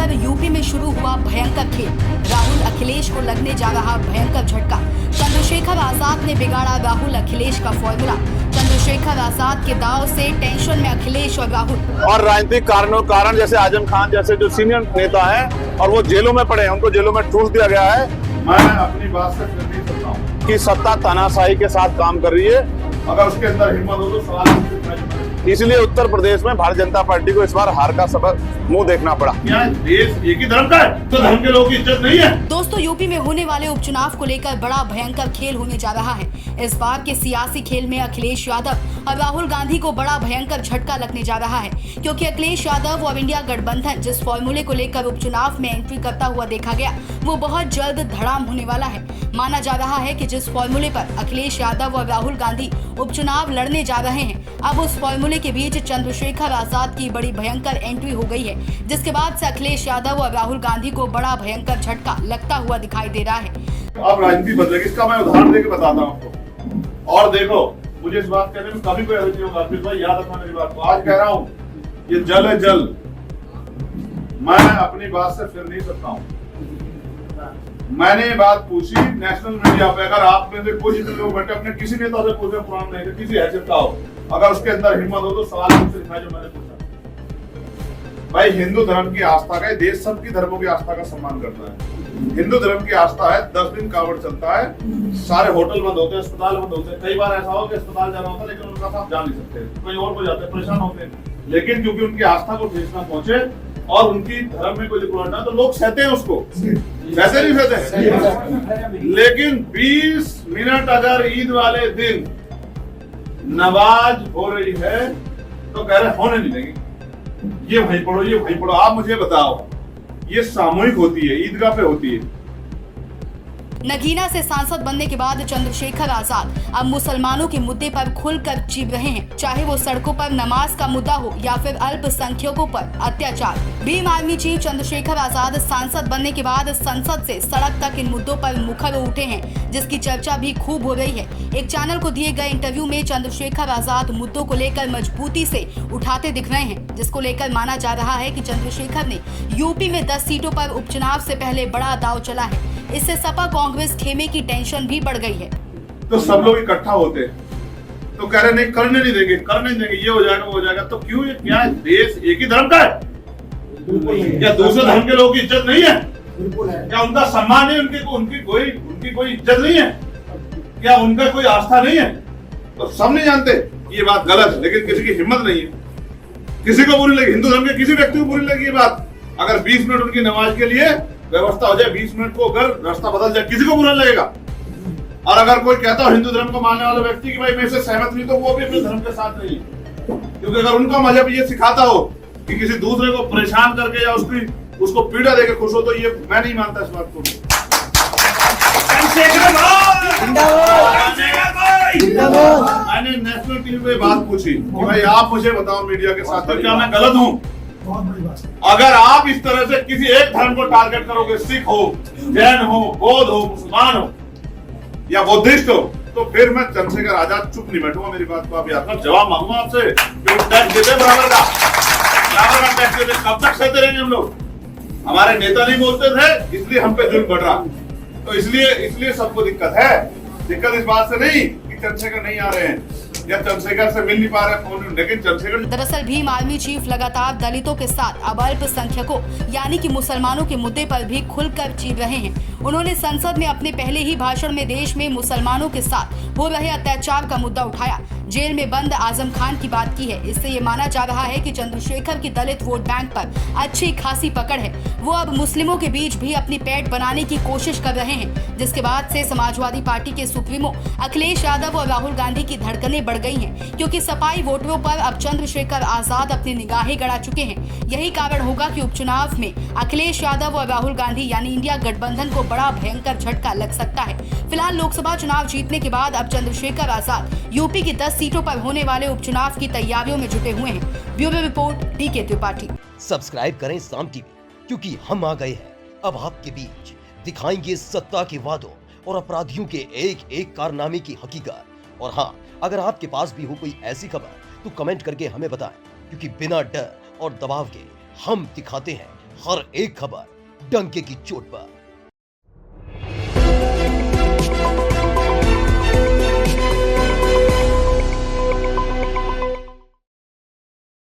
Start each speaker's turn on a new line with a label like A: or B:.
A: लेकर यूपी में शुरू हुआ भयंकर खेल। राहुल अखिलेश को लगने जा रहा भयंकर झटका। चंद्रशेखर आजाद ने बिगाड़ा राहुल अखिलेश का फॉर्मूला। चंद्रशेखर आजाद के दांव से टेंशन में अखिलेश और राहुल।
B: और राजनीतिक कारण जैसे आजम खान जैसे जो सीनियर नेता हैं और वो जेलों में पड़े हैं, उनको जेलों में ठूस दिया गया है।
C: मैं अपनी बात से फिर नहीं सकता हूँ
B: कि सत्ता तानाशाही के साथ काम कर रही है।
C: अगर उसके अंदर हिम्मत हो तो सवाल
B: इसलिए उत्तर प्रदेश में भारतीय जनता पार्टी को इस बार हार का सबक मुंह देखना पड़ा।
C: क्या देश एक ही धर्म का है तो धर्म के लोगों की इज्जत नहीं है।
A: दोस्तों, यूपी में होने वाले उपचुनाव को लेकर बड़ा भयंकर खेल होने जा रहा है। इस बार के सियासी खेल में अखिलेश यादव और राहुल गांधी को बड़ा भयंकर झटका लगने जा रहा है, क्योंकि अखिलेश यादव और इंडिया गठबंधन जिस फॉर्मूले को लेकर उपचुनाव में एंट्री करता हुआ देखा गया, वो बहुत जल्द धड़ाम होने वाला है। माना जा रहा है कि जिस फॉर्मूले पर अखिलेश यादव और राहुल गांधी उपचुनाव लड़ने जा रहे हैं, अब उस फॉर्मूले के बीच चंद्रशेखर आजाद की बड़ी भयंकर एंट्री हो गई है, जिसके बाद से अखिलेश यादव और राहुल गांधी को बड़ा भयंकर झटका लगता हुआ दिखाई दे रहा है।
C: अब राजनीति बदलेगी, इसका मैं उदाहरण देके बताता हूँ आपको। और देखो, मुझे इस बात कहने में कभी कोई अर्थ नहीं होगा। फिर भाई याद रखना मेरी बात को। आज कह रहा हूँ, ये जल है जल। मैं अपनी बात से फिर नहीं सकता हूँ। मैंने ये बात पूछी नेशनल मीडिया पे। अगर आप में से कोई जितने लोग बैठे अपने किसी नेता से पूछे, पुराना नहीं, किसी हैसियत का हो, अगर उसके अंदर हिम्मत हो तो सवाल मुझसे दिखाए जो मैंने पूछा। भाई, हिंदू धर्म की आस्था का, देश सबकी धर्मों की आस्था का सम्मान करता है। हिंदू धर्म की आस्था है, 10 दिन कावड़ चलता है, सारे होटल बंद होते हैं, अस्पताल बंद होते हैं। कई बार ऐसा हो कि अस्पताल जाना होता है लेकिन उनका साथ जा नहीं सकते, कोई और को जाते हैं, परेशान होते हैं। लेकिन क्योंकि उनकी आस्था को ठेस ना पहुंचे और उनकी धर्म में कोई रुकावट ना, तो लोग सहते हैं उसको। वैसे नहीं सहते। लेकिन 20 मिनट अगर ईद वाले दिन नमाज हो रही है तो कह रहे होने नहीं देंगे, ये वहीं पढ़ो, ये वहीं पढ़ो। आप मुझे बताओ, ये सामूहिक होती है, ईदगाह पे होती है।
A: नगीना से सांसद बनने के बाद चंद्रशेखर आजाद अब मुसलमानों के मुद्दे पर खुलकर चीख रहे हैं, चाहे वो सड़कों पर नमाज का मुद्दा हो या फिर अल्पसंख्यकों पर अत्याचार। भीम आर्मी चीफ चंद्रशेखर आजाद सांसद बनने के बाद संसद से सड़क तक इन मुद्दों पर मुखर उठे हैं, जिसकी चर्चा भी खूब हो रही है। एक चैनल को दिए गए इंटरव्यू में चंद्रशेखर आजाद मुद्दों को लेकर मजबूती से उठाते दिख रहे हैं, जिसको लेकर माना जा रहा है कि चंद्रशेखर ने यूपी में 10 सीटों पर उपचुनाव से पहले बड़ा दांव चला है। इससे सपा कांग्रेस खेमे की टेंशन भी बढ़ गई है।
C: तो सब लोग इकट्ठा होते हैं तो कह रहे नहीं, करने नहीं देंगे, करने नहीं देंगे, ये हो जाएगा, वो हो जाएगा। तो क्यों? ये क्या है? देश एक ही धर्म का है? क्या दूसरे धर्म के लोगों की इज्जत नहीं है? क्या उनका सम्मान नहीं? उनकी कोई इज्जत नहीं है? क्या उनका कोई आस्था नहीं है? तो सब नहीं जानते ये बात गलत है, लेकिन किसी की हिम्मत नहीं है। किसी को बुरी लगी, हिंदू धर्म के किसी व्यक्ति को बुरी लगी ये बात। अगर 20 मिनट उनकी नमाज के लिए व्यवस्था हो जाए, 20 मिनट को अगर रास्ता बदल जाए, किसी को बुरा लगेगा। और अगर कोई कहता हो हिंदू धर्म को मानने वाला व्यक्ति कि भाई मैं इससे सहमत नहीं, तो वो भी अपने धर्म के साथ नहीं है। क्योंकि अगर उनका मजहब ये सिखाता हो कि किसी दूसरे को परेशान करके या उसको पीड़ा देकर खुश हो, तो ये मैं नहीं मानता इस बात को। मैंने नेशनल टीवी पे बात पूछी कि भाई आप मुझे बताओ मीडिया के साथ, क्या मैं गलत हूँ? अगर आप इस तरह से किसी एक धर्म को टारगेट करोगे, सिख हो, जैन हो, बौद्ध हो, मुसलमान हो या बुद्धिस्ट हो, तो फिर मैं चंद्रशेखर आजाद चुप नहीं बैठूंगा। मेरी बात को आप याद कर, जवाब मांगूंगा आपसे। टैक्स देते बराबर का टैक्स देते, कब तक सहते रहेंगे हम लोग? हमारे नेता नहीं बोलते थे, इसलिए हम पे जुल्म बढ़ रहा। तो इसलिए सबको दिक्कत है। दिक्कत इस बात से नहीं कि चंद्रशेखर नहीं आ रहे हैं या चंद्रशेखर से मिल नहीं पा रहे फोन, लेकिन चंद्रशेखर।
A: दरअसल भीम आर्मी चीफ लगातार दलितों के साथ अब अल्पसंख्यकों यानी कि मुसलमानों के मुद्दे पर भी खुलकर चीख रहे हैं। उन्होंने संसद में अपने पहले ही भाषण में देश में मुसलमानों के साथ हो रहे अत्याचार का मुद्दा उठाया, जेल में बंद आजम खान की बात की है। इससे ये माना जा रहा है कि चंद्रशेखर की दलित वोट बैंक पर अच्छी खासी पकड़ है। वो अब मुस्लिमों के बीच भी अपनी पैठ बनाने की कोशिश कर रहे हैं, जिसके बाद से समाजवादी पार्टी के सुप्रीमो अखिलेश यादव और राहुल गांधी की धड़कनें बढ़ गई हैं, क्योंकि सपाई वोटरों पर अब चंद्रशेखर आजाद अपनी निगाहें गड़ा चुके हैं। यही कारण होगा कि उपचुनाव में अखिलेश यादव और राहुल गांधी यानी इंडिया गठबंधन को बड़ा भयंकर झटका लग सकता है। फिलहाल लोकसभा चुनाव जीतने के बाद अब चंद्रशेखर आजाद यूपी की 10 सीटों पर होने वाले उपचुनाव की तैयारियों में जुटे हुए हैं। Bureau report, DK Tripathi.
D: Subscribe करें साम टीवी, क्योंकि हम आ गए हैं अब आपके बीच, दिखाएंगे सत्ता के वादों और अपराधियों के एक एक कारनामे की हकीकत। और हाँ, अगर आपके पास भी हो कोई ऐसी खबर तो कमेंट करके हमें बताएं, क्योंकि बिना डर और दबाव के हम दिखाते हैं हर एक खबर डंके की चोट पर।